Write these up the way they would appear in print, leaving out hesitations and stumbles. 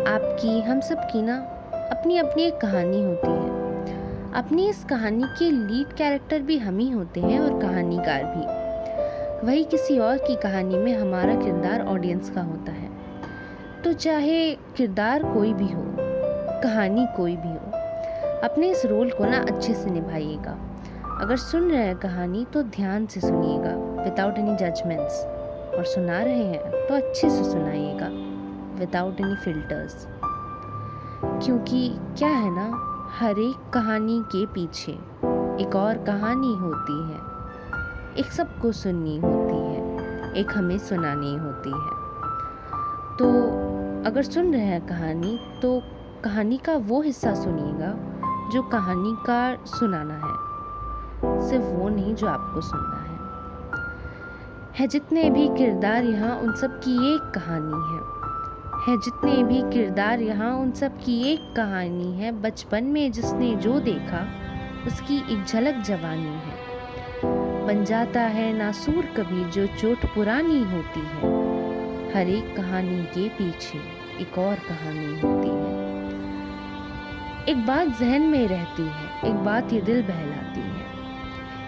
आपकी हम सब की ना अपनी अपनी एक कहानी होती है। अपनी इस कहानी के लीड कैरेक्टर भी हम ही होते हैं और कहानीकार भी। वही किसी और की कहानी में हमारा किरदार ऑडियंस का होता है। तो चाहे किरदार कोई भी हो, कहानी कोई भी हो, अपने इस रोल को ना अच्छे से निभाइएगा। अगर सुन रहे हैं कहानी तो ध्यान से सुनिएगा, विदाउट एनी जजमेंट्स, और सुना रहे हैं तो अच्छे से सुनाइएगा, विदाउट एनी फिल्टर्स। क्योंकि क्या है ना, हर एक कहानी के पीछे एक और कहानी होती है। एक सबको सुननी होती है, एक हमें सुनानी होती है। तो अगर सुन रहे हैं कहानी तो कहानी का वो हिस्सा सुनिएगा जो कहानीकार सुनाना है, सिर्फ वो नहीं जो आपको सुनना है। जितने भी किरदार यहाँ उन सब की एक कहानी है जितने भी किरदार यहाँ उन सब की एक कहानी है। बचपन में जिसने जो देखा उसकी एक झलक जवानी है। बन जाता है नासूर कभी जो चोट पुरानी होती है। हर एक कहानी के पीछे एक और कहानी होती है। एक बात जहन में रहती है, एक बात ये दिल बहलाती है।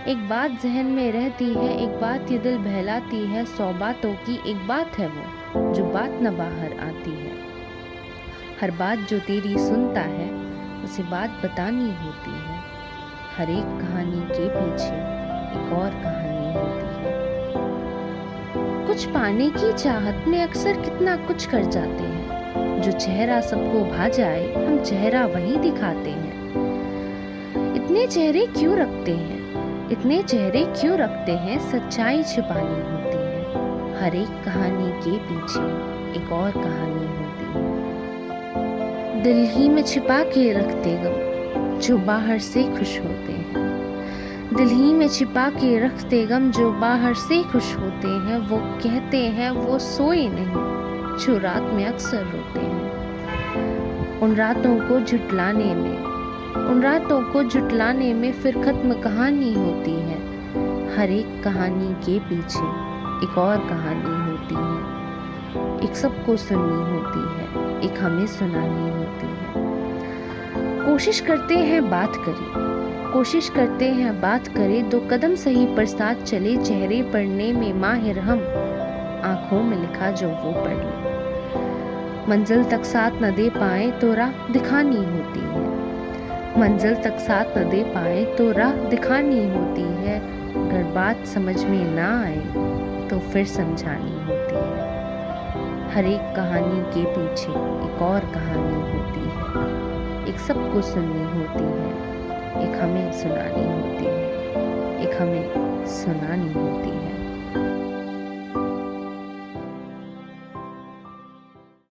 एक बात जहन में रहती है, एक बात ये दिल बहलाती है। 100 बातों की एक बात है वो जो बात न बाहर आती है। हर बात जो तेरी सुनता है उसे बात बतानी होती है। हर एक कहानी के पीछे एक और कहानी होती है। कुछ पाने की चाहत में अक्सर कितना कुछ कर जाते हैं। जो चेहरा सबको भा जाए हम चेहरा वही दिखाते हैं। इतने चेहरे क्यों रखते हैं, इतने चेहरे क्यों रखते हैं, सच्चाई छिपानी होती है। हर एक कहानी के पीछे एक और कहानी होती है। दिल ही में छिपा के रखते गम जो बाहर से खुश होते हैं। दिल ही में छिपा के रखते गम जो बाहर से खुश होते हैं। वो कहते हैं वो सोए नहीं जो रात में अक्सर रोते हैं। उन रातों को झुटलाने में फिर खत्म कहानी होती है। हर एक कहानी के पीछे एक और कहानी होती है। एक सबको सुननी होती है, एक हमें सुनानी होती है। कोशिश करते हैं बात करें, 2 कदम सही पर साथ चले। चेहरे पढ़ने में माहिर हम, आंखों में लिखा जो वो पढ़ ले। मंजिल तक साथ न दे पाए तो राह दिखानी होती है। मंजिल तक साथ न दे पाए तो राह दिखानी होती है। अगर बात समझ में ना आए तो फिर समझानी होती है। हर एक कहानी के पीछे एक और कहानी होती है। एक सबको सुननी होती है, एक हमें सुनानी होती है, एक हमें सुनानी होती है।